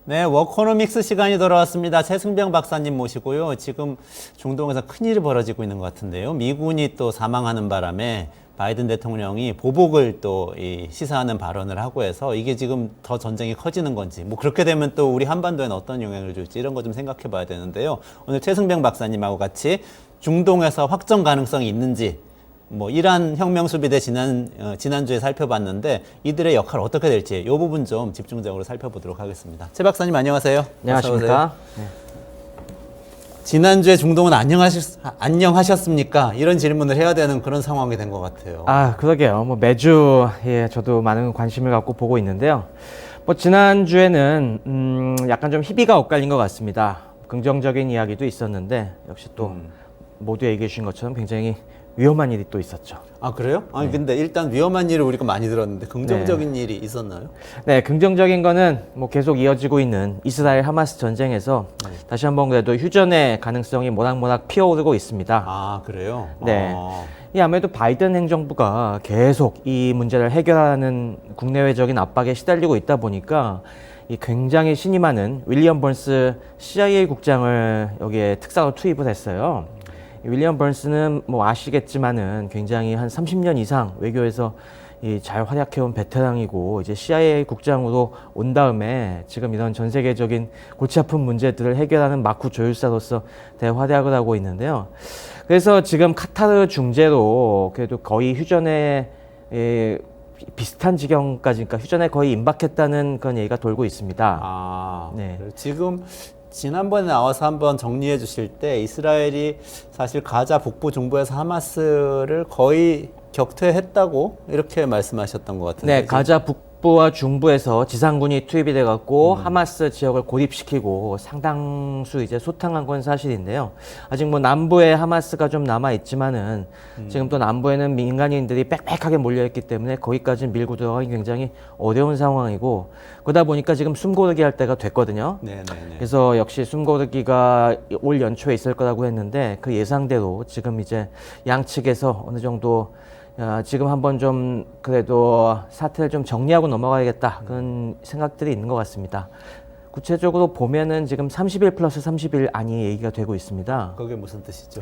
네, 워커노믹스 시간이 돌아왔습니다. 최승병 박사님 모시고요. 지금 중동에서 큰일이 벌어지고 있는 것 같은데요. 미군이 또 사망하는 바람에 바이든 대통령이 보복을 또 시사하는 발언을 하고 해서 이게 지금 더 전쟁이 커지는 건지, 뭐 그렇게 되면 또 우리 한반도에는 어떤 영향을 줄지 이런 거 좀 생각해 봐야 되는데요. 오늘 최승병 박사님하고 같이 중동에서 확정 가능성이 있는지, 뭐 이란 혁명 수비대 지난주에 살펴봤는데 이들의 역할 어떻게 될지 이 부분 좀 집중적으로 살펴보도록 하겠습니다. 최 박사님 안녕하세요. 안녕하십니까? 네. 지난주에 중동은 안녕하셨습니까? 이런 질문을 해야 되는 그런 상황이 된 것 같아요. 아, 그러게요. 뭐 매주 저도 많은 관심을 갖고 보고 있는데요. 뭐 지난주에는 약간 좀 희비가 엇갈린 것 같습니다. 긍정적인 이야기도 있었는데 역시 또 모두 얘기해 주신 것처럼 굉장히 위험한 일이 또 있었죠. 아, 그래요? 아니, 근데 일단 위험한 일을 우리가 많이 들었는데 긍정적인 일이 있었나요? 네, 긍정적인 거는 뭐 계속 이어지고 있는 이스라엘 하마스 전쟁에서 다시 한번 그래도 휴전의 가능성이 모락모락 피어오르고 있습니다. 아, 그래요? 네. 이 아무래도 바이든 행정부가 계속 이 문제를 해결하는 국내외적인 압박에 시달리고 있다 보니까 이 굉장히 신이 많은 윌리엄 번스 CIA 국장을 여기에 특사로 투입을 했어요. 윌리엄 번스는 뭐 아시겠지만은 굉장히 한 30년 이상 외교에서 잘 활약해온 베테랑이고 이제 CIA 국장으로 온 다음에 지금 이런 전 세계적인 골치 아픈 문제들을 해결하는 마쿠 조율사로서 대활약을 하고 있는데요. 그래서 지금 카타르 중재로 그래도 거의 휴전에 비슷한 지경까지, 그러니까 휴전에 거의 임박했다는 그런 얘기가 돌고 있습니다. 아, 네. 지금 지난번에 나와서 한번 정리해 주실 때 이스라엘이 사실 가자 북부 중부에서 하마스를 거의 격퇴했다고 이렇게 말씀하셨던 것 같은데. 네, 가자 북부와 중부에서 지상군이 투입이 돼갖고 하마스 지역을 고립시키고 상당수 이제 소탕한 건 사실인데요. 아직 뭐 남부에 하마스가 좀 남아 있지만은 지금 또 남부에는 민간인들이 빽빽하게 몰려있기 때문에 거기까지 밀고 들어가기 굉장히 어려운 상황이고 그러다 보니까 지금 숨고르기 할 때가 됐거든요. 네네네. 그래서 역시 숨고르기가 올 연초에 있을 거라고 했는데 그 예상대로 지금 이제 양측에서 어느 정도 지금 한번 좀 그래도 사태를 좀 정리하고 넘어가야겠다 그런 생각들이 있는 것 같습니다. 구체적으로 보면은 지금 30일 플러스 30일 안이 얘기가 되고 있습니다. 그게 무슨 뜻이죠?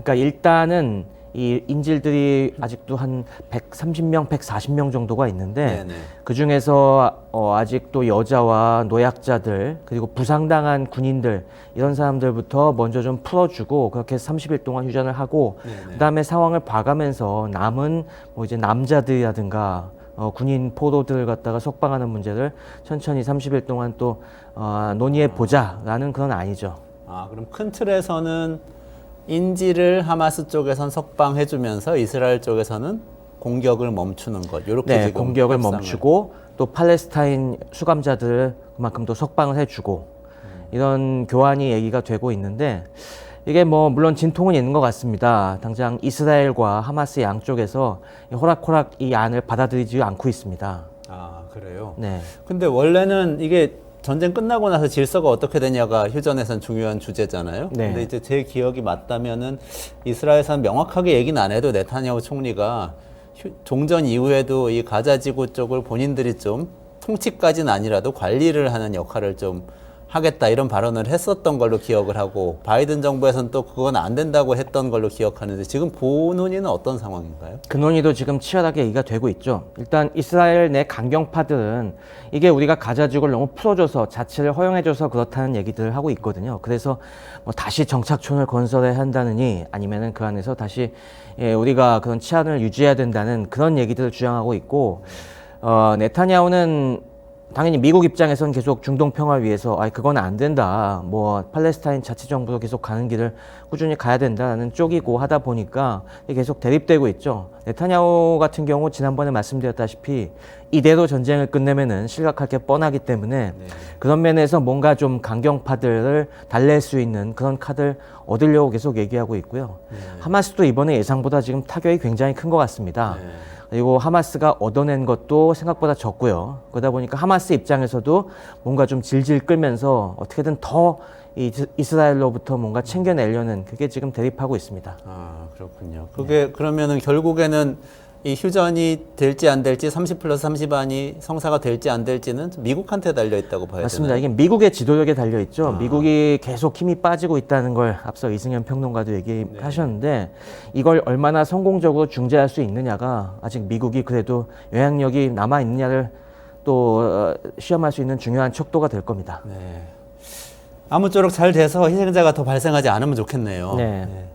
그러니까 일단은 이 인질들이 아직도 한 130명, 140명 정도가 있는데 네네. 그 중에서 아직도 여자와 노약자들 그리고 부상당한 군인들 이런 사람들부터 먼저 좀 풀어주고 그렇게 30일 동안 휴전을 하고 네네. 그다음에 상황을 봐가면서 남은 뭐 이제 남자들이라든가 군인 포로들을 갖다가 석방하는 문제를 천천히 30일 동안 또 논의해 보자라는 그건 아니죠. 아, 그럼 큰 틀에서는 인질을 하마스 쪽에선 석방해주면서 이스라엘 쪽에서는 공격을 멈추는 것. 이렇게 네, 지금 공격을 협상을. 멈추고 또 팔레스타인 수감자들을 그만큼 또 석방을 해주고 이런 교환이 얘기가 되고 있는데 이게 뭐 물론 진통은 있는 것 같습니다. 당장 이스라엘과 하마스 양쪽에서 호락호락 이 안을 받아들이지 않고 있습니다. 아, 그래요? 네. 근데 원래는 이게 전쟁 끝나고 나서 질서가 어떻게 되냐가 휴전에선 중요한 주제잖아요. 네. 근데 이제 제 기억이 맞다면은 이스라엘에서는 명확하게 얘기는 안 해도 네타냐후 총리가 종전 이후에도 이 가자 지구 쪽을 본인들이 좀 통치까지는 아니라도 관리를 하는 역할을 좀 하겠다 이런 발언을 했었던 걸로 기억을 하고 바이든 정부에서는 또 그건 안 된다고 했던 걸로 기억하는데 지금 그 논의는 어떤 상황인가요? 그 논의도 지금 치열하게 얘기가 되고 있죠. 일단 이스라엘 내 강경파들은 이게 우리가 가자지구를 너무 풀어줘서 자치를 허용해줘서 그렇다는 얘기들을 하고 있거든요. 그래서 뭐 다시 정착촌을 건설해야 한다느니 아니면은 그 안에서 다시 우리가 그런 치안을 유지해야 된다는 그런 얘기들을 주장하고 있고 네타냐후는 당연히 미국 입장에서는 계속 중동 평화를 위해서 그건 안 된다. 뭐 팔레스타인 자치정부로 계속 가는 길을 꾸준히 가야 된다는 쪽이고 하다 보니까 계속 대립되고 있죠. 네타냐후 같은 경우 지난번에 말씀드렸다시피 이대로 전쟁을 끝내면은 실각할 게 뻔하기 때문에 그런 면에서 뭔가 좀 강경파들을 달랠 수 있는 그런 카드를 얻으려고 계속 얘기하고 있고요. 하마스도 이번에 예상보다 지금 타격이 굉장히 큰 것 같습니다. 그리고 하마스가 얻어낸 것도 생각보다 적고요. 그러다 보니까 하마스 입장에서도 뭔가 좀 질질 끌면서 어떻게든 더 이스라엘로부터 뭔가 챙겨내려는 그게 지금 대립하고 있습니다. 아, 그렇군요. 그게 그러면은 결국에는 이 휴전이 될지 안 될지 30+30안이 성사가 될지 안 될지는 미국한테 달려 있다고 봐야 맞습니다. 되나요? 이게 미국의 지도력에 달려 있죠. 미국이 계속 힘이 빠지고 있다는 걸 앞서 이승현 평론가도 얘기하셨는데 이걸 얼마나 성공적으로 중재할 수 있느냐가 아직 미국이 그래도 영향력이 남아 있느냐를 또 시험할 수 있는 중요한 척도가 될 겁니다. 네. 아무쪼록 잘 돼서 희생자가 더 발생하지 않으면 좋겠네요. 네.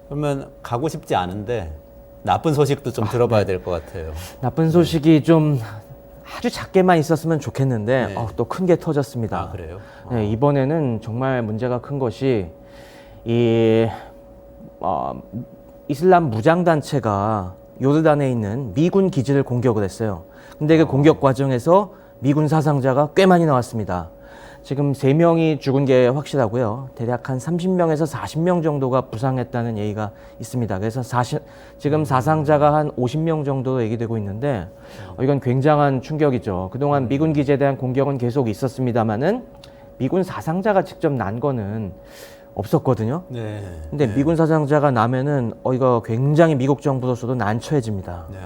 그러면 가고 싶지 않은데 나쁜 소식도 좀 들어봐야 될 것 같아요. 나쁜 소식이 좀 아주 작게만 있었으면 좋겠는데 네. 또 큰 게 터졌습니다. 아, 그래요? 네, 이번에는 정말 문제가 큰 것이 이 이슬람 무장단체가 요르단에 있는 미군 기지를 공격을 했어요. 근데 그 공격 과정에서 미군 사상자가 꽤 많이 나왔습니다. 지금 3명이 죽은 게 확실하고요. 대략 한 30명에서 40명 정도가 부상했다는 얘기가 있습니다. 그래서 지금 사상자가 한 50명 정도 얘기되고 있는데 이건 굉장한 충격이죠. 그동안 미군 기지에 대한 공격은 계속 있었습니다만은 미군 사상자가 직접 난 거는 없었거든요. 네. 근데 미군 사상자가 나면은 이거 굉장히 미국 정부로서도 난처해집니다. 네,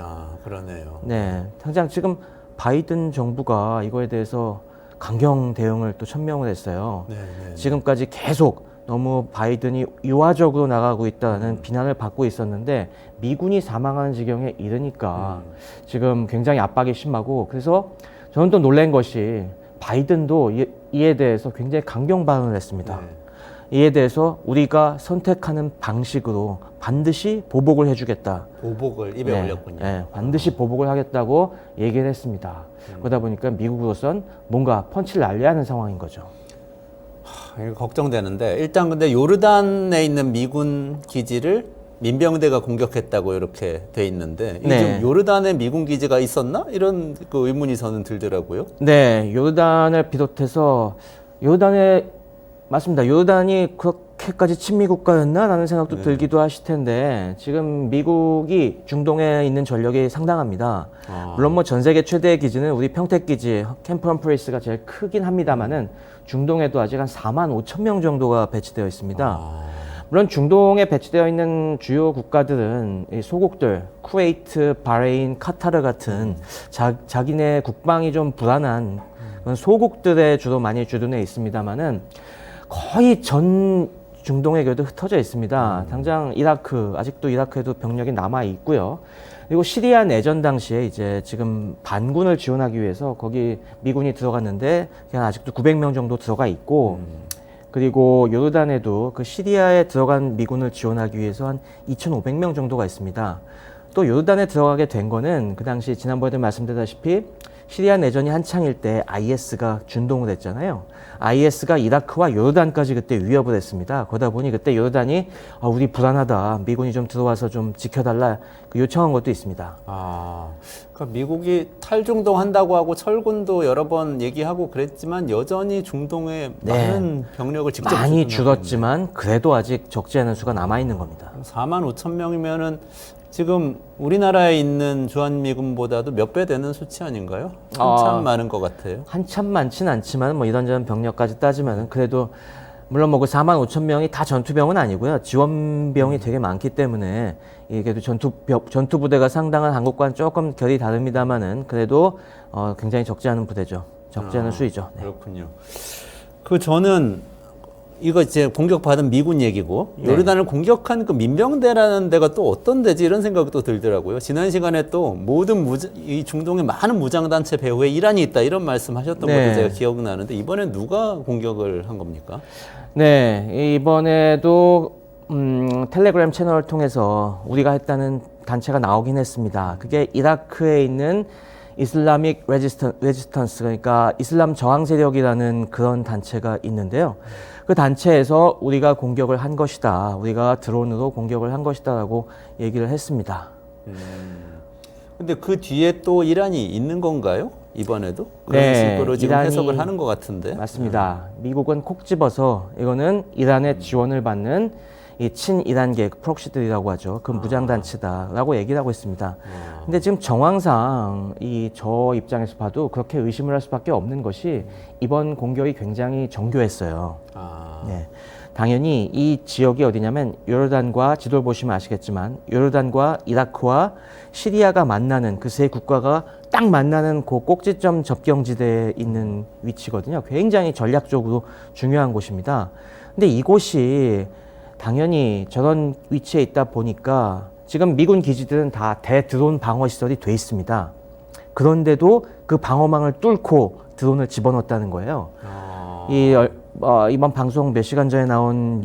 그러네요. 네, 당장 지금 바이든 정부가 이거에 대해서 강경 대응을 또 천명을 했어요. 네. 지금까지 계속 너무 바이든이 유화적으로 나가고 있다는 비난을 받고 있었는데 미군이 사망하는 지경에 이르니까 지금 굉장히 압박이 심하고 그래서 저는 또 놀란 것이 바이든도 이에 대해서 굉장히 강경 발언을 했습니다. 이에 대해서 우리가 선택하는 방식으로 반드시 보복을 해주겠다. 보복을 입에 올렸군요. 네, 반드시 보복을 하겠다고 얘기를 했습니다. 그러다 보니까 미국으로선 뭔가 펀치를 날려야 하는 상황인 거죠. 이거 걱정되는데 일단 근데 요르단에 있는 미군 기지를 민병대가 공격했다고 이렇게 돼 있는데 이게 네. 좀 요르단에 미군 기지가 있었나 이런 그 의문이 저는 들더라고요. 네, 요르단을 비롯해서 요르단에 맞습니다. 요르단이 그렇게까지 친미 국가였나라는 생각도 들기도 하실 텐데 지금 미국이 중동에 있는 전력이 상당합니다. 물론 뭐 전 세계 최대의 기지는 우리 평택 기지 캠프 험프리스가 제일 크긴 합니다만은 중동에도 아직 한 4만 5천 명 정도가 배치되어 있습니다. 물론 중동에 배치되어 있는 주요 국가들은 이 소국들, 쿠웨이트, 바레인, 카타르 같은 자기네 국방이 좀 불안한 그런 소국들에 주로 많이 주둔해 있습니다만은 거의 전 중동에 그래도 흩어져 있습니다. 당장 이라크, 아직도 이라크에도 병력이 남아 있고요. 그리고 시리아 내전 당시에 이제 지금 반군을 지원하기 위해서 거기 미군이 들어갔는데 그냥 아직도 900명 정도 들어가 있고 그리고 요르단에도 그 시리아에 들어간 미군을 지원하기 위해서 한 2,500명 정도가 있습니다. 또 요르단에 들어가게 된 거는 그 당시 지난번에도 말씀드렸다시피 시리아 내전이 한창일 때 IS가 준동을 했잖아요. IS가 이라크와 요르단까지 그때 위협을 했습니다. 그러다 보니 그때 요르단이 우리 불안하다. 미군이 좀 들어와서 좀 지켜달라. 그 요청한 것도 있습니다. 그러니까 미국이 탈중동한다고 하고 철군도 여러 번 얘기하고 그랬지만 여전히 중동에 많은 병력을 직접 많이 주둔하고 줄었지만 그래도 아직 적지 않은 수가 남아 있는 겁니다. 4만 5천 명이면은 지금 우리나라에 있는 주한미군보다도 몇 배 되는 수치 아닌가요? 한참 많은 것 같아요. 한참 많진 않지만 뭐 이런저런 병력까지 따지면은 그래도 물론 뭐 그 4만 5천 명이 다 전투병은 아니고요. 지원병이 되게 많기 때문에 이게 전투 부대가 상당한 한국과는 조금 결이 다릅니다만은 그래도 굉장히 적지 않은 부대죠. 적지 않은 수이죠. 네. 그렇군요. 저는 이거 이제 공격받은 미군 얘기고 요르단을 공격한 그 민병대라는 데가 또 어떤 데지 이런 생각이 또 들더라고요. 지난 시간에 또 모든 이 중동에 많은 무장단체 배후에 이란이 있다 이런 말씀하셨던 것도 제가 기억나는데 이번엔 누가 공격을 한 겁니까? 네, 이번에도 텔레그램 채널을 통해서 우리가 했다는 단체가 나오긴 했습니다. 그게 이라크에 있는 이슬라믹 레지스턴스 그러니까 이슬람 저항 세력이라는 그런 단체가 있는데요. 그 단체에서 우리가 공격을 한 것이다. 우리가 드론으로 공격을 한 것이다라고 얘기를 했습니다. 근데 그 뒤에 또 이란이 있는 건가요? 이번에도? 그런 네, 식으로 지금 이란이 해석을 하는 것 같은데. 맞습니다. 미국은 콕 집어서 이거는 이란의 지원을 받는 이 친이란계 프록시들이라고 하죠. 그 무장단체다라고 얘기를 하고 있습니다. 근데 지금 정황상 저 입장에서 봐도 그렇게 의심을 할 수밖에 없는 것이 이번 공격이 굉장히 정교했어요. 네. 당연히 이 지역이 어디냐면 요르단과 지도를 보시면 아시겠지만 요르단과 이라크와 시리아가 만나는 그 세 국가가 딱 만나는 그 꼭지점 접경지대에 있는 위치거든요. 굉장히 전략적으로 중요한 곳입니다. 근데 이곳이 당연히 저런 위치에 있다 보니까 지금 미군 기지들은 다 대드론 방어 시설이 돼 있습니다. 그런데도 그 방어망을 뚫고 드론을 집어넣었다는 거예요. 이번 방송 몇 시간 전에 나온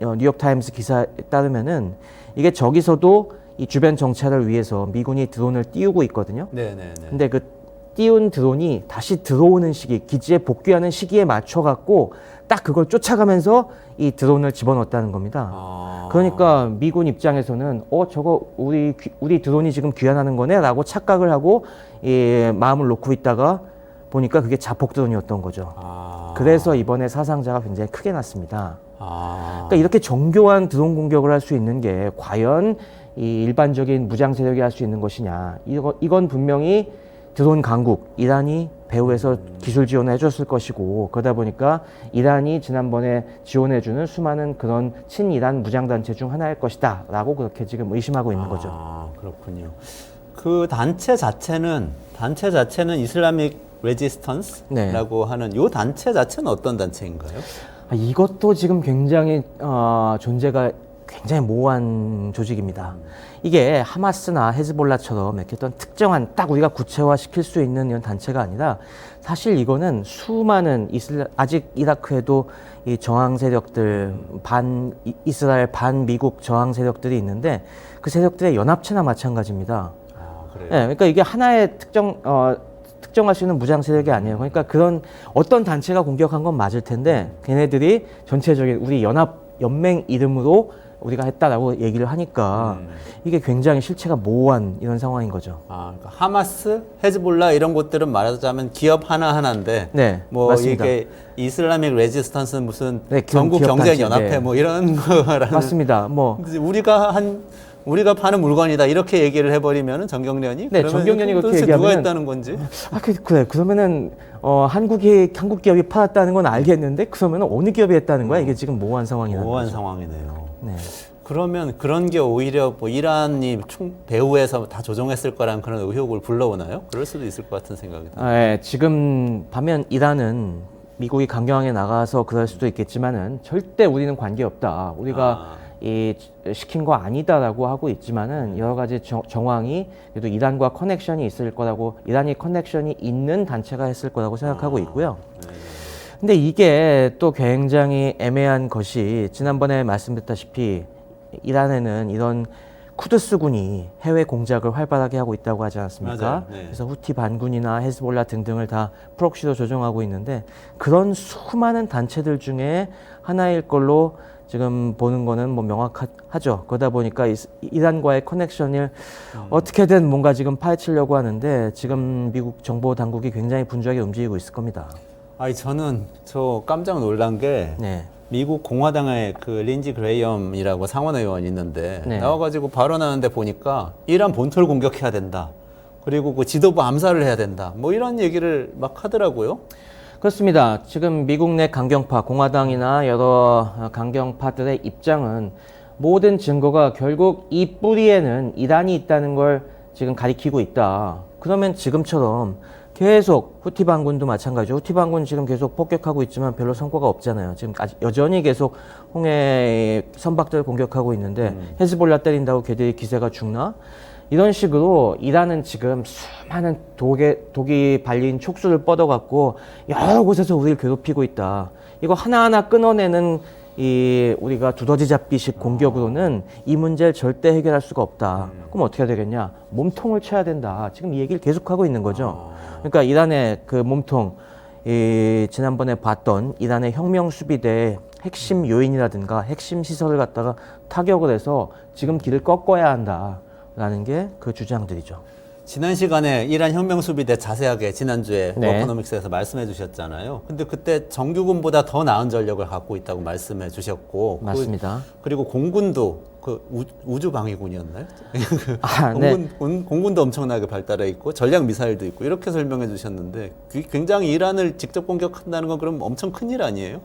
뉴욕타임스 기사에 따르면은 이게 저기서도 이 주변 정찰을 위해서 미군이 드론을 띄우고 있거든요. 네네네. 근데 그 띄운 드론이 다시 들어오는 시기, 기지에 복귀하는 시기에 맞춰갖고 딱 그걸 쫓아가면서 이 드론을 집어넣었다는 겁니다. 그러니까 미군 입장에서는 저거 우리 드론이 지금 귀환하는 거네라고 착각을 하고 마음을 놓고 있다가 보니까 그게 자폭 드론이었던 거죠. 그래서 이번에 사상자가 굉장히 크게 났습니다. 그러니까 이렇게 정교한 드론 공격을 할 수 있는 게 과연 이 일반적인 무장 세력이 할 수 있는 것이냐? 이건 분명히 드론 강국 이란이 배후에서 기술 지원을 해줬을 것이고 그러다 보니까 이란이 지난번에 지원해주는 수많은 그런 친이란 무장단체 중 하나일 것이다 라고 그렇게 지금 의심하고 있는 거죠. 그렇군요. 그 단체 자체는 이슬라믹 레지스턴스라고 하는 이 단체 자체는 어떤 단체인가요? 이것도 지금 굉장히 존재가 굉장히 모호한 조직입니다. 이게 하마스나 헤즈볼라처럼 이렇게 어떤 특정한 딱 우리가 구체화시킬 수 있는 이런 단체가 아니라 사실 이거는 수많은 아직 이라크에도 이 저항 세력들 이스라엘 반 미국 저항 세력들이 있는데 그 세력들의 연합체나 마찬가지입니다. 그래요? 네, 그러니까 이게 하나의 특정할 수 있는 무장 세력이 아니에요. 그러니까 그런 어떤 단체가 공격한 건 맞을 텐데 걔네들이 전체적인 우리 연맹 이름으로 우리가 했다라고 얘기를 하니까 이게 굉장히 실체가 모호한 이런 상황인 거죠. 그러니까 하마스, 헤즈볼라 이런 곳들은 말하자면 기업 하나하나인데 네, 뭐 맞습니다. 이게 이슬라믹 레지스턴스는 무슨 네, 전국 기업 경제 단체, 연합회 네. 뭐 이런 거라는 맞습니다. 뭐 우리가 파는 물건이다 이렇게 얘기를 해버리면은 정경련이 네, 정경련이 그렇게 도대체 누가 얘기하면은 했다는 건지 그래 그러면은 한국 기업이 팔았다는 건 알겠는데 그러면은 어느 기업이 했다는 거야? 이게 지금 모호한 상황이라는 모호한 거죠. 상황이네요. 네. 그러면 그런 게 오히려 뭐 이란이 배후에서 다 조종했을 거라는 그런 의혹을 불러오나요? 그럴 수도 있을 것 같은 생각이 듭니다. 네, 지금 반면 이란은 미국이 강경하게 나가서 그럴 수도 있겠지만은 절대 우리는 관계없다. 우리가 시킨 거 아니다라고 하고 있지만은 여러 가지 정황이 그래도 이란과 커넥션이 있을 거라고 이란이 커넥션이 있는 단체가 했을 거라고 생각하고 있고요. 근데 이게 또 굉장히 애매한 것이 지난번에 말씀드렸다시피 이란에는 이런 쿠드스군이 해외 공작을 활발하게 하고 있다고 하지 않았습니까? 맞아요. 네. 그래서 후티 반군이나 헤즈볼라 등등을 다 프록시로 조종하고 있는데 그런 수많은 단체들 중에 하나일 걸로 지금 보는 거는 뭐 명확하죠. 그러다 보니까 이란과의 커넥션을 어떻게든 뭔가 지금 파헤치려고 하는데 지금 미국 정보 당국이 굉장히 분주하게 움직이고 있을 겁니다. 저는 깜짝 놀란 게 네. 미국 공화당의 그 린지 그레이엄이라고 상원 의원이 있는데 네. 나와가지고 발언하는데 보니까 이란 본토를 공격해야 된다. 그리고 그 지도부 암살을 해야 된다. 뭐 이런 얘기를 막 하더라고요. 그렇습니다. 지금 미국 내 강경파, 공화당이나 여러 강경파들의 입장은 모든 증거가 결국 이 뿌리에는 이란이 있다는 걸 지금 가리키고 있다. 그러면 지금처럼 계속 후티 반군도 마찬가지죠. 후티 반군 지금 계속 폭격하고 있지만 별로 성과가 없잖아요. 지금 아직 여전히 계속 홍해 선박들을 공격하고 있는데 헤즈볼라 때린다고 걔들이 기세가 죽나? 이런 식으로 이란은 지금 수많은 독이 발린 촉수를 뻗어갖고 여러 곳에서 우리를 괴롭히고 있다. 이거 하나하나 끊어내는 우리가 두더지 잡기식 공격으로는 이 문제를 절대 해결할 수가 없다. 그럼 어떻게 해야 되겠냐? 몸통을 쳐야 된다. 지금 이 얘기를 계속하고 있는 거죠. 그러니까 이란의 그 몸통, 지난번에 봤던 이란의 혁명수비대의 핵심 요인이라든가 핵심 시설을 갖다가 타격을 해서 지금 길을 꺾어야 한다. 라는 게 그 주장들이죠. 지난 시간에 이란 혁명수비대 자세하게 지난주에 네. 워커노믹스에서 말씀해 주셨잖아요. 근데 그때 정규군보다 더 나은 전력을 갖고 있다고 말씀해 주셨고 맞습니다. 그리고 공군도 우주방위군이었나요? 네. 공군도 엄청나게 발달해 있고 전략 미사일도 있고 이렇게 설명해 주셨는데 굉장히 이란을 직접 공격한다는 건 그럼 엄청 큰일 아니에요?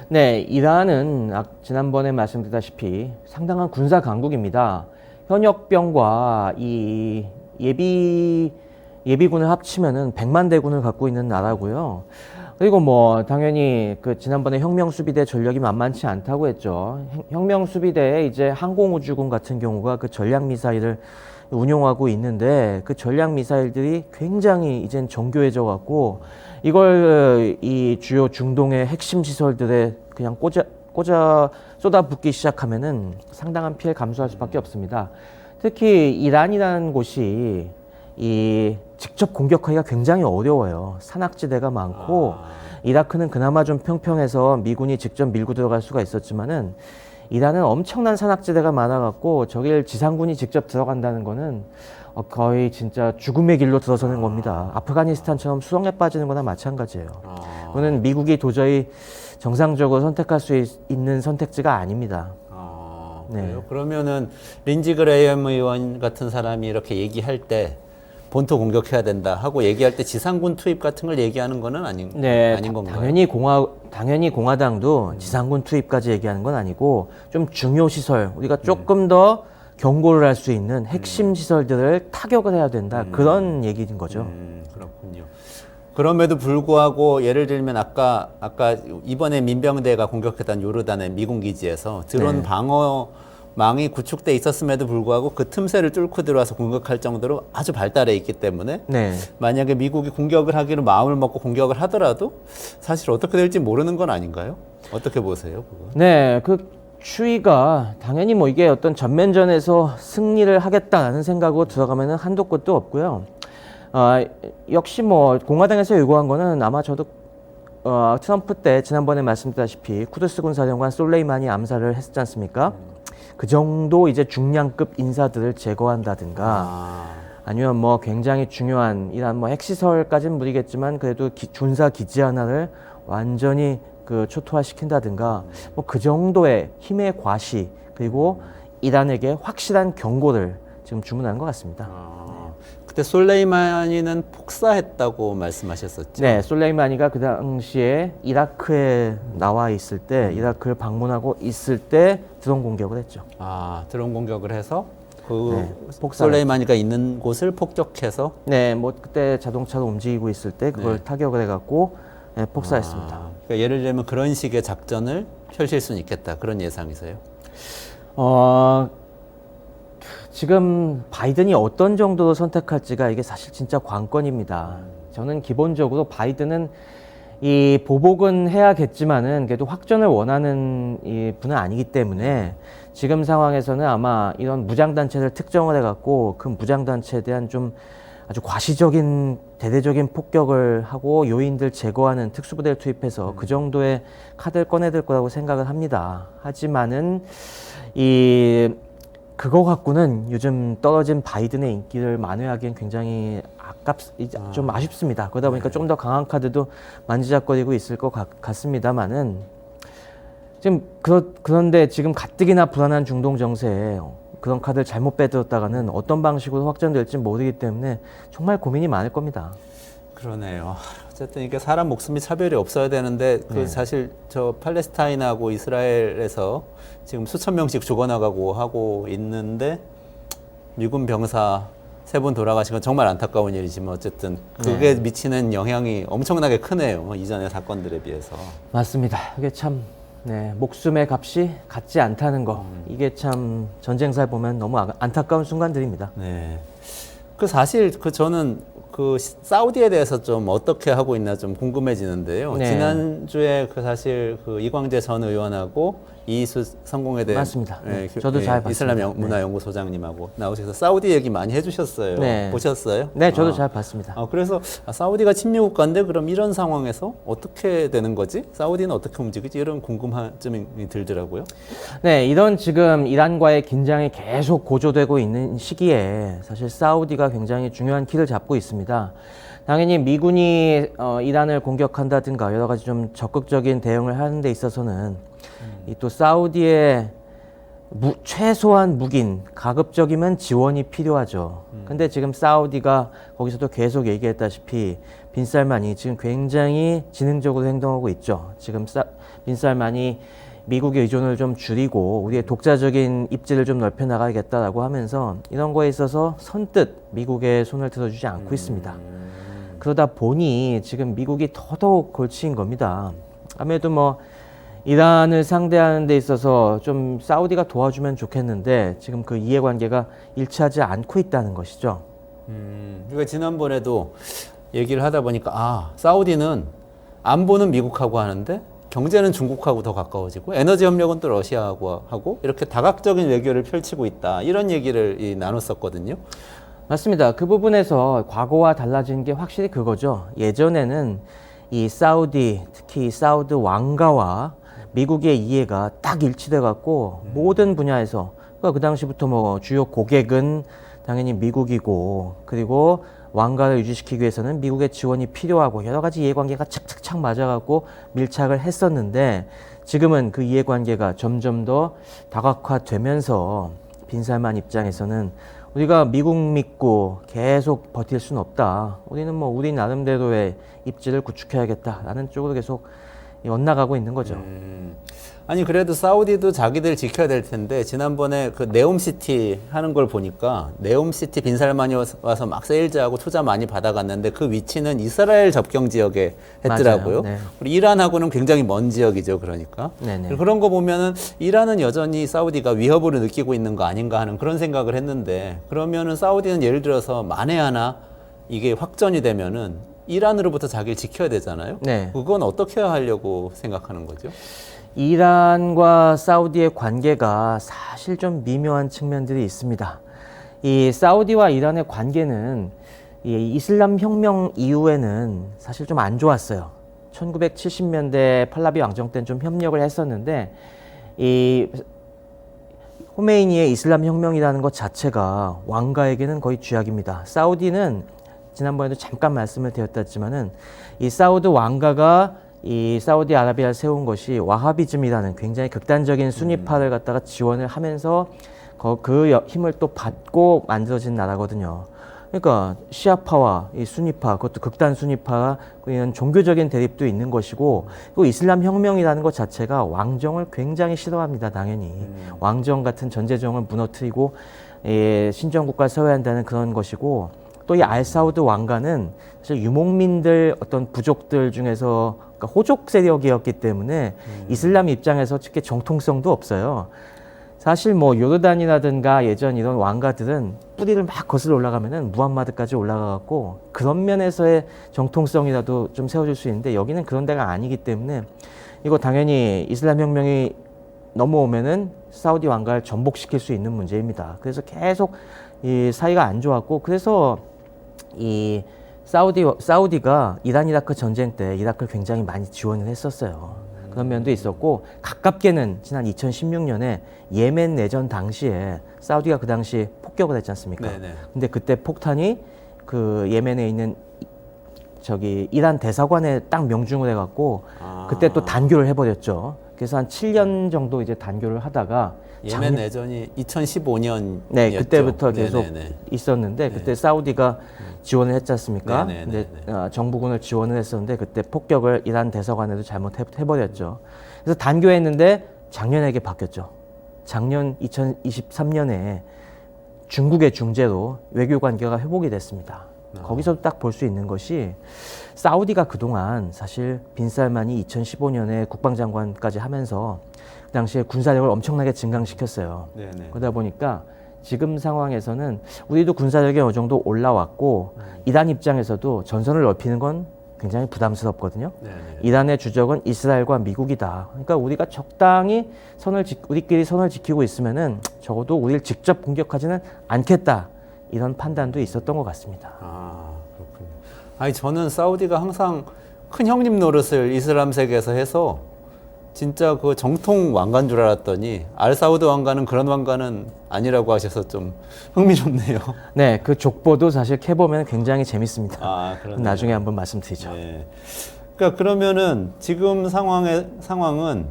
네, 이란은 지난번에 말씀드렸다시피 상당한 군사 강국입니다. 현역병과 이 예비군을 합치면은 100만 대군을 갖고 있는 나라고요. 그리고 뭐 당연히 그 지난번에 혁명수비대 전력이 만만치 않다고 했죠. 혁명수비대에 이제 항공우주군 같은 경우가 그 전략미사일을 운용하고 있는데 그 전략미사일들이 굉장히 이젠 정교해져 갖고 이걸 이 주요 중동의 핵심 시설들에 그냥 꽂아 쏟아붓기 시작하면은 상당한 피해를 감수할 수밖에 없습니다. 특히 이란이라는 곳이 이 직접 공격하기가 굉장히 어려워요. 산악지대가 많고 이라크는 그나마 좀 평평해서 미군이 직접 밀고 들어갈 수가 있었지만은 이란은 엄청난 산악지대가 많아갖고 저길 지상군이 직접 들어간다는 거는 거의 진짜 죽음의 길로 들어서는 겁니다. 아프가니스탄처럼 수렁에 빠지는 거나 마찬가지예요. 그거는 미국이 도저히 정상적으로 선택할 수 있는 선택지가 아닙니다. 그래요? 네. 그러면은 린지 그레이엄 의원 같은 사람이 이렇게 얘기할 때 본토 공격해야 된다 하고 얘기할 때 지상군 투입 같은 걸 얘기하는 거는 아닌 건가요? 당연히 공화당도 지상군 투입까지 얘기하는 건 아니고 좀 중요 시설, 우리가 조금 더 경고를 할 수 있는 핵심 시설들을 타격을 해야 된다. 그런 얘기인 거죠. 그렇군요. 그럼에도 불구하고 예를 들면 아까 이번에 민병대가 공격했던 요르단의 미군 기지에서 드론 방어망이 구축돼 있었음에도 불구하고 그 틈새를 뚫고 들어와서 공격할 정도로 아주 발달해 있기 때문에 만약에 미국이 공격을 하기로 마음을 먹고 공격을 하더라도 사실 어떻게 될지 모르는 건 아닌가요? 어떻게 보세요? 그거? 네, 그 추이가 당연히 뭐 이게 어떤 전면전에서 승리를 하겠다라는 생각으로 들어가면은 한도 끝도 없고요. 역시 뭐 공화당에서 요구한 거는 아마 저도 트럼프 때 지난번에 말씀드렸다시피 쿠드스 군사령관 솔레이마니 암살을 했지 않습니까? 그 정도 이제 중량급 인사들을 제거한다든가 아니면 뭐 굉장히 중요한 이란 뭐 핵시설까지는 무리겠지만 그래도 군사 기지 하나를 완전히 그 초토화시킨다든가 뭐 그 정도의 힘의 과시 그리고 이란에게 확실한 경고를 지금 주문하는 것 같습니다. 그때 솔레이마니는 폭사했다고 말씀하셨었죠? 네, 솔레이마니가 그 당시에 이라크에 나와 있을 때, 이라크를 방문하고 있을 때 드론 공격을 했죠. 드론 공격을 해서 솔레이마니가 있는 곳을 폭격해서? 네, 뭐 그때 자동차로 움직이고 있을 때 그걸 타격을 해갖고 폭사했습니다. 그러니까 예를 들면 그런 식의 작전을 펼칠 수는 있겠다. 그런 예상이세요? 지금 바이든이 어떤 정도로 선택할지가 이게 사실 진짜 관건입니다. 저는 기본적으로 바이든은 이 보복은 해야겠지만은 그래도 확전을 원하는 이 분은 아니기 때문에 지금 상황에서는 아마 이런 무장단체를 특정을 해갖고 그 무장단체에 대한 좀 아주 과시적인 대대적인 폭격을 하고 요인들 제거하는 특수부대를 투입해서 그 정도의 카드를 꺼내들 거라고 생각을 합니다. 하지만은 그거 갖고는 요즘 떨어진 바이든의 인기를 만회하기엔 굉장히 좀 아쉽습니다. 그러다 보니까 좀 더 강한 카드도 만지작거리고 있을 것 같습니다만은 지금 그런데 지금 가뜩이나 불안한 중동 정세에 그런 카드를 잘못 빼들었다가는 어떤 방식으로 확전될지 모르기 때문에 정말 고민이 많을 겁니다. 그러네요. 어쨌든 이게 사람 목숨이 차별이 없어야 되는데 사실 저 팔레스타인하고 이스라엘에서 지금 수천 명씩 죽어나가고 하고 있는데 미군 병사 3분 돌아가신 건 정말 안타까운 일이지만 어쨌든 그게 미치는 영향이 엄청나게 크네요. 이전의 사건들에 비해서. 맞습니다. 이게 참 목숨의 값이 같지 않다는 거. 이게 참 전쟁사에 보면 너무 안타까운 순간들입니다. 네. 사실 저는 사우디에 대해서 좀 어떻게 하고 있나 좀 궁금해지는데요. 지난주에 사실 이광재 전 의원하고 이수 성공에 대한 맞습니다. 저도 잘 봤습니다. 이슬람 문화연구소장님하고 나오셔서 사우디 얘기 많이 해주셨어요. 보셨어요? 네, 저도 잘 봤습니다. 그래서 사우디가 친미 국가인데 그럼 이런 상황에서 어떻게 되는 거지? 사우디는 어떻게 움직이지? 이런 궁금증이 들더라고요. 네, 이런 지금 이란과의 긴장이 계속 고조되고 있는 시기에 사실 사우디가 굉장히 중요한 키를 잡고 있습니다. 당연히 미군이 이란을 공격한다든가 여러 가지 좀 적극적인 대응을 하는 데 있어서는 이 또 사우디의 최소한 무긴, 가급적이면 지원이 필요하죠. 근데 지금 사우디가 거기서도 계속 얘기했다시피 빈살만이 지금 굉장히 지능적으로 행동하고 있죠. 지금 빈살만이 미국의 의존을 좀 줄이고 우리의 독자적인 입지를 좀 넓혀 나가야겠다라고 하면서 이런 거에 있어서 선뜻 미국의 손을 들어주지 않고 있습니다. 그러다 보니 지금 미국이 더더욱 골치인 겁니다. 아무래도 뭐 이란을 상대하는 데 있어서 좀 사우디가 도와주면 좋겠는데 지금 그 이해관계가 일치하지 않고 있다는 것이죠. 그러니까 지난번에도 얘기를 하다 보니까 사우디는 안보는 미국하고 하는데 경제는 중국하고 더 가까워지고 에너지 협력은 또 러시아하고 하고 이렇게 다각적인 외교를 펼치고 있다. 이런 얘기를 나눴었거든요. 맞습니다. 그 부분에서 과거와 달라진 게 확실히 그거죠. 예전에는 이 사우디, 특히 사우드 왕가와 미국의 이해가 딱 일치돼 갖고 모든 분야에서 그러니까 그 당시부터 뭐 주요 고객은 당연히 미국이고 그리고 왕가를 유지시키기 위해서는 미국의 지원이 필요하고 여러 가지 이해관계가 착착착 맞아갖고 밀착을 했었는데 지금은 그 이해관계가 점점 더 다각화되면서 빈살만 입장에서는 우리가 미국 믿고 계속 버틸 수는 없다. 우리는 뭐 우리 나름대로의 입지를 구축해야겠다라는 쪽으로 계속 엇나가고 있는 거죠. 아니 그래도 사우디도 자기들 지켜야 될 텐데 지난번에 그 네옴시티 하는 걸 보니까 네옴시티 빈살만이 와서 막 세일즈하고 투자 많이 받아갔는데 그 위치는 이스라엘 접경 지역에 했더라고요. 맞아요. 네. 우리 이란하고는 굉장히 먼 지역이죠. 그러니까 네네. 그런 거 보면은 이란은 여전히 사우디가 위협으로 느끼고 있는 거 아닌가 하는 그런 생각을 했는데 그러면은 사우디는 예를 들어서 만에 하나 이게 확전이 되면은 이란으로부터 자기를 지켜야 되잖아요. 네. 그건 어떻게 하려고 생각하는 거죠? 이란과 사우디의 관계가 사실 좀 미묘한 측면들이 있습니다. 이 사우디와 이란의 관계는 이 이슬람 혁명 이후에는 사실 좀 안 좋았어요. 1970년대 팔라비 왕정 때는 좀 협력을 했었는데 이 호메이니의 이슬람 혁명이라는 것 자체가 왕가에게는 거의 쥐약입니다. 사우디는 지난번에도 잠깐 말씀을 드렸다지만은 이 사우드 왕가가 이 사우디아라비아를 세운 것이 와하비즘이라는 굉장히 극단적인 수니파를 갖다가 지원을 하면서 그 힘을 또 받고 만들어진 나라거든요. 그러니까 시아파와 이 수니파, 그것도 극단 수니파가 이런 종교적인 대립도 있는 것이고, 그리고 이슬람 혁명이라는 것 자체가 왕정을 굉장히 싫어합니다. 당연히 왕정 같은 전제정을 무너뜨리고 신정 국가를 세워야 한다는 그런 것이고, 또 이 알사우드 왕가는 사실 유목민들 어떤 부족들 중에서 그러니까 호족 세력이었기 때문에 이슬람 입장에서 특히 정통성도 없어요. 사실 뭐 요르단이라든가 예전 이런 왕가들은 뿌리를 막 거슬러 올라가면은 무함마드까지 올라가갖고 그런 면에서의 정통성이라도 좀 세워줄 수 있는데 여기는 그런 데가 아니기 때문에 이거 당연히 이슬람 혁명이 넘어오면은 사우디 왕가를 전복시킬 수 있는 문제입니다. 그래서 계속 이 사이가 안 좋았고 그래서 이 사우디가 이란 이라크 전쟁 때 이라크를 굉장히 많이 지원을 했었어요. 그런 면도 있었고 가깝게는 지난 2016년에 예멘 내전 당시에 사우디가 그 당시 폭격을 했지 않습니까? 네네. 근데 그때 폭탄이 그 예멘에 있는 저기 이란 대사관에 딱 명중을 해갖고 그때 또 단교를 해버렸죠. 그래서 한 7년 정도 이제 단교를 하다가 예멘 내전이 2015년 네, 그때부터 계속 네네네. 있었는데 그때 사우디가 지원을 했지 않습니까? 네네네네. 근데 정부군을 지원을 했었는데 그때 폭격을 이란 대사관에도 잘못해버렸죠. 그래서 단교했는데 작년에게 바뀌었죠. 작년 2023년에 중국의 중재로 외교 관계가 회복이 됐습니다. 거기서 딱 볼 수 있는 것이 사우디가 그동안 사실 빈살만이 2015년에 국방장관까지 하면서 그 당시에 군사력을 엄청나게 증강시켰어요. 네네. 그러다 보니까 지금 상황에서는 우리도 군사력이 어느 정도 올라왔고 이란 입장에서도 전선을 넓히는 건 굉장히 부담스럽거든요. 네네. 이란의 주적은 이스라엘과 미국이다. 그러니까 우리가 적당히 우리끼리 선을 지키고 있으면은 적어도 우리를 직접 공격하지는 않겠다. 이런 판단도 있었던 것 같습니다. 아, 그렇군요. 아니, 저는 사우디가 항상 큰 형님 노릇을 이슬람 세계에서 해서 진짜 그 정통 왕가인 줄 알았더니 알사우드 왕가는 그런 왕가는 아니라고 하셔서 좀 흥미롭네요. 네, 그 족보도 사실 캐보면 굉장히 재밌습니다. 아, 그러네요. 나중에 한번 말씀드리죠. 네. 그러니까 그러면은 지금 상황은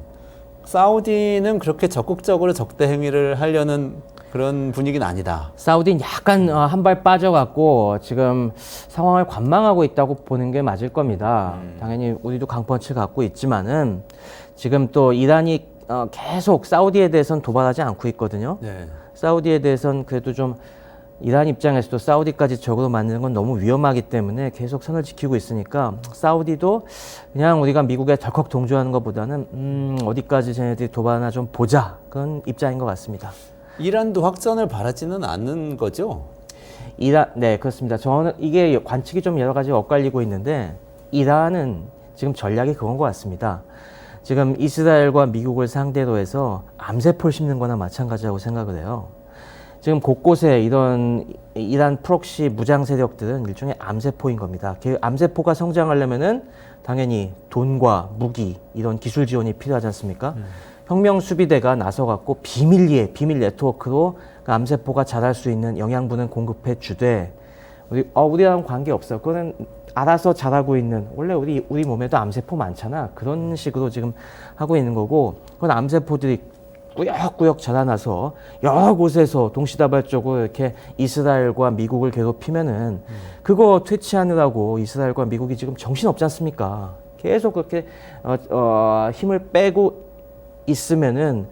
사우디는 그렇게 적극적으로 적대 행위를 하려는 그런 분위기는 아니다. 사우디는 약간 한 발 빠져갖고 지금 상황을 관망하고 있다고 보는 게 맞을 겁니다. 당연히 우리도 강펀치 갖고 있지만은 지금 또 이란이 계속 사우디에 대해서는 도발하지 않고 있거든요. 네. 사우디에 대해서는 그래도 좀 이란 입장에서도 사우디까지 적으로 만드는 건 너무 위험하기 때문에 계속 선을 지키고 있으니까 사우디도 그냥 우리가 미국에 덜컥 동조하는 것보다는 어디까지 쟤네들이 도발하나 좀 보자, 그런 입장인 것 같습니다. 이란도 확전을 바라지는 않는 거죠? 네, 그렇습니다. 저는 이게 관측이 좀 여러 가지 엇갈리고 있는데 이란은 지금 전략이 그건 것 같습니다. 지금 이스라엘과 미국을 상대로 해서 암세포를 심는 거나 마찬가지라고 생각을 해요. 지금 곳곳에 이런 이란 프록시 무장 세력들은 일종의 암세포인 겁니다. 그 암세포가 성장하려면은 당연히 돈과 무기, 이런 기술 지원이 필요하지 않습니까? 혁명 수비대가 나서갖고 비밀 네트워크로 그 암세포가 자랄 수 있는 영양분은 공급해 주되 우리랑 관계 없어. 그거는 알아서 자라고 있는, 원래 우리 몸에도 암세포 많잖아. 그런 식으로 지금 하고 있는 거고, 그건 암세포들이 꾸역꾸역 자라나서 여러 곳에서 동시다발적으로 이렇게 이스라엘과 미국을 괴롭히면은 그거 퇴치하느라고 이스라엘과 미국이 지금 정신없지 않습니까? 계속 그렇게 힘을 빼고 있으면은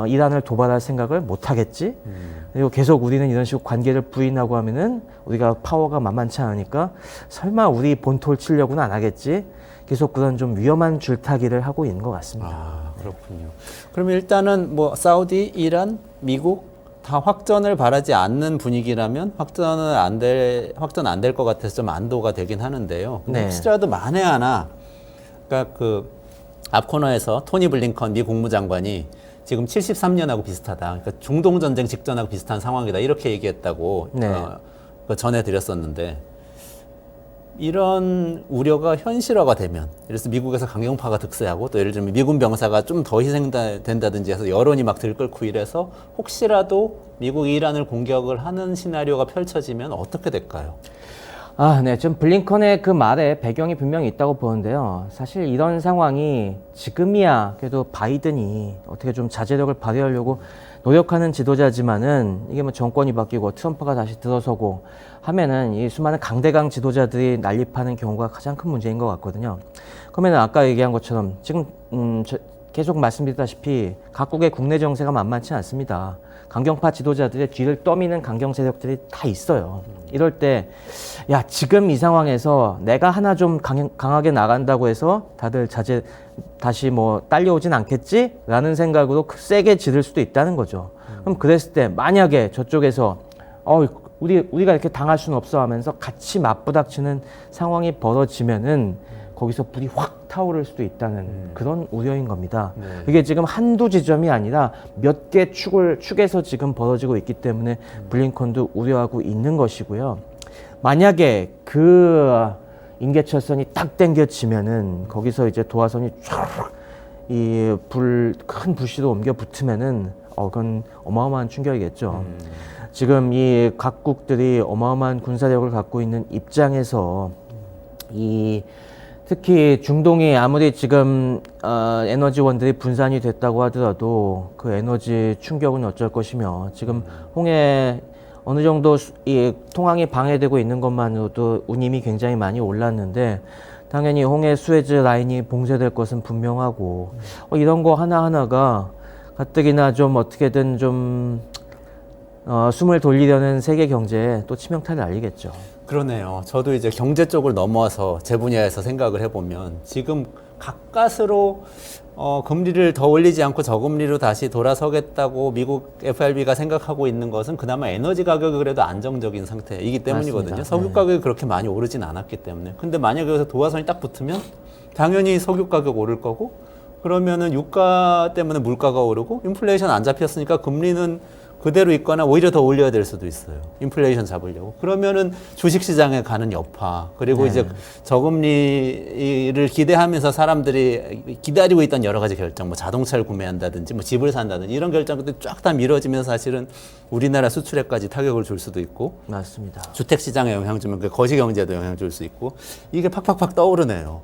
이란을 도발할 생각을 못 하겠지. 그리고 계속 우리는 이런 식으로 관계를 부인하고 하면은 우리가 파워가 만만치 않으니까 설마 우리 본토를 치려고는 안 하겠지. 계속 그런 좀 위험한 줄타기를 하고 있는 것 같습니다. 아, 그렇군요. 그러면 일단은 뭐 사우디, 이란, 미국 다 확전을 바라지 않는 분위기라면 확전 안 될 것 같아서 좀 안도가 되긴 하는데요. 근데 네. 혹시라도 만에 하나, 그러니까 그 앞 코너에서 토니 블링컨 미 국무장관이 지금 73년하고 비슷하다. 그러니까 중동 전쟁 직전하고 비슷한 상황이다. 이렇게 얘기했다고 네. 전해드렸었는데, 이런 우려가 현실화가 되면, 예를 들어서 미국에서 강경파가 득세하고 또 예를 들면 미군 병사가 좀 더 희생된다든지 해서 여론이 막 들끓고 이래서 혹시라도 미국이 이란을 공격을 하는 시나리오가 펼쳐지면 어떻게 될까요? 네. 좀 블링컨의 그 말에 배경이 분명히 있다고 보는데요. 사실 이런 상황이 지금이야 그래도 바이든이 어떻게 좀 자제력을 발휘하려고 노력하는 지도자지만은 이게 뭐 정권이 바뀌고 트럼프가 다시 들어서고 하면은 이 수많은 강대강 지도자들이 난립하는 경우가 가장 큰 문제인 것 같거든요. 그러면 아까 얘기한 것처럼 지금 계속 말씀드렸다시피 각국의 국내 정세가 만만치 않습니다. 강경파 지도자들의 뒤를 떠미는 강경 세력들이 다 있어요. 이럴 때, 야, 지금 이 상황에서 내가 하나 좀 강하게 나간다고 해서 다들 다시 뭐 딸려오진 않겠지? 라는 생각으로 세게 지를 수도 있다는 거죠. 그럼 그랬을 때, 만약에 저쪽에서, 우리가 이렇게 당할 수는 없어 하면서 같이 맞부닥치는 상황이 벌어지면은 거기서 불이 확 타오를 수도 있다는 그런 우려인 겁니다. 네. 그게 지금 한두 지점이 아니라 몇 개 축에서 지금 벌어지고 있기 때문에 블링컨도 우려하고 있는 것이고요. 만약에 그 인계철선이 딱 당겨지면은 거기서 이제 도화선이 큰 불씨로 옮겨 붙으면은 그건 어마어마한 충격이겠죠. 지금 이 각국들이 어마어마한 군사력을 갖고 있는 입장에서 특히 중동이 아무리 지금 에너지원들이 분산이 됐다고 하더라도 그 에너지 충격은 어쩔 것이며 지금 홍해 어느 정도 이 통항이 방해되고 있는 것만으로도 운임이 굉장히 많이 올랐는데 당연히 홍해 수에즈 라인이 봉쇄될 것은 분명하고 이런 거 하나하나가 가뜩이나 좀 어떻게든 좀 숨을 돌리려는 세계 경제에 또 치명타를 날리겠죠. 그러네요. 저도 이제 경제 쪽을 넘어와서 제 분야에서 생각을 해보면 지금 가까스로 금리를 더 올리지 않고 저금리로 다시 돌아서겠다고 미국 FRB가 생각하고 있는 것은 그나마 에너지 가격이 그래도 안정적인 상태이기 때문이거든요. 맞습니다. 석유 가격이 그렇게 많이 오르진 않았기 때문에. 근데 만약에 여기서 도화선이 딱 붙으면 당연히 석유 가격 오를 거고 그러면은 유가 때문에 물가가 오르고 인플레이션 안 잡혔으니까 금리는 그대로 있거나 오히려 더 올려야 될 수도 있어요. 인플레이션 잡으려고. 그러면은 주식시장에 가는 여파, 그리고 이제 저금리를 기대하면서 사람들이 기다리고 있던 여러 가지 결정, 뭐 자동차를 구매한다든지, 뭐 집을 산다든지 이런 결정들이 쫙 다 미뤄지면서 사실은 우리나라 수출에까지 타격을 줄 수도 있고, 맞습니다. 주택시장에 영향 주면 그 거시경제도 영향 줄 수 있고, 이게 팍팍팍 떠오르네요.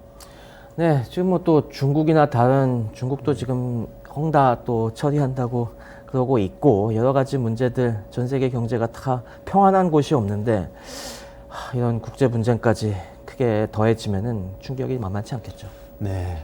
네, 지금 뭐 또 중국도 지금 헝다 또 처리한다고 그러고 있고 여러 가지 문제들 전 세계 경제가 다 평안한 곳이 없는데 이런 국제 분쟁까지 크게 더해지면은 충격이 만만치 않겠죠. 네.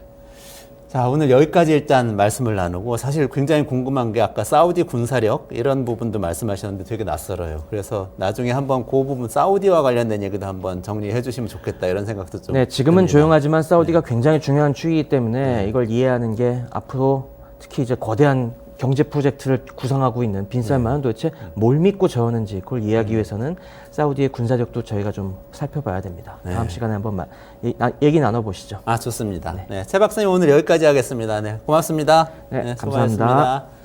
자, 오늘 여기까지 일단 말씀을 나누고 사실 굉장히 궁금한 게 아까 사우디 군사력 이런 부분도 말씀하셨는데 되게 낯설어요. 그래서 나중에 한번 그 부분 사우디와 관련된 얘기도 한번 정리해 주시면 좋겠다 이런 생각도 좀 네, 지금은 듭니다. 조용하지만 사우디가 굉장히 중요한 추이기 때문에 이걸 이해하는 게 앞으로 특히 이제 거대한 경제 프로젝트를 구상하고 있는 빈살만은 도대체 뭘 믿고 저러는지 그걸 이해하기 위해서는 사우디의 군사력도 저희가 좀 살펴봐야 됩니다. 다음 시간에 한번 얘기 나눠보시죠. 아, 좋습니다. 네. 최 박사님 오늘 여기까지 하겠습니다. 네, 고맙습니다. 네, 수고하셨습니다. 감사합니다.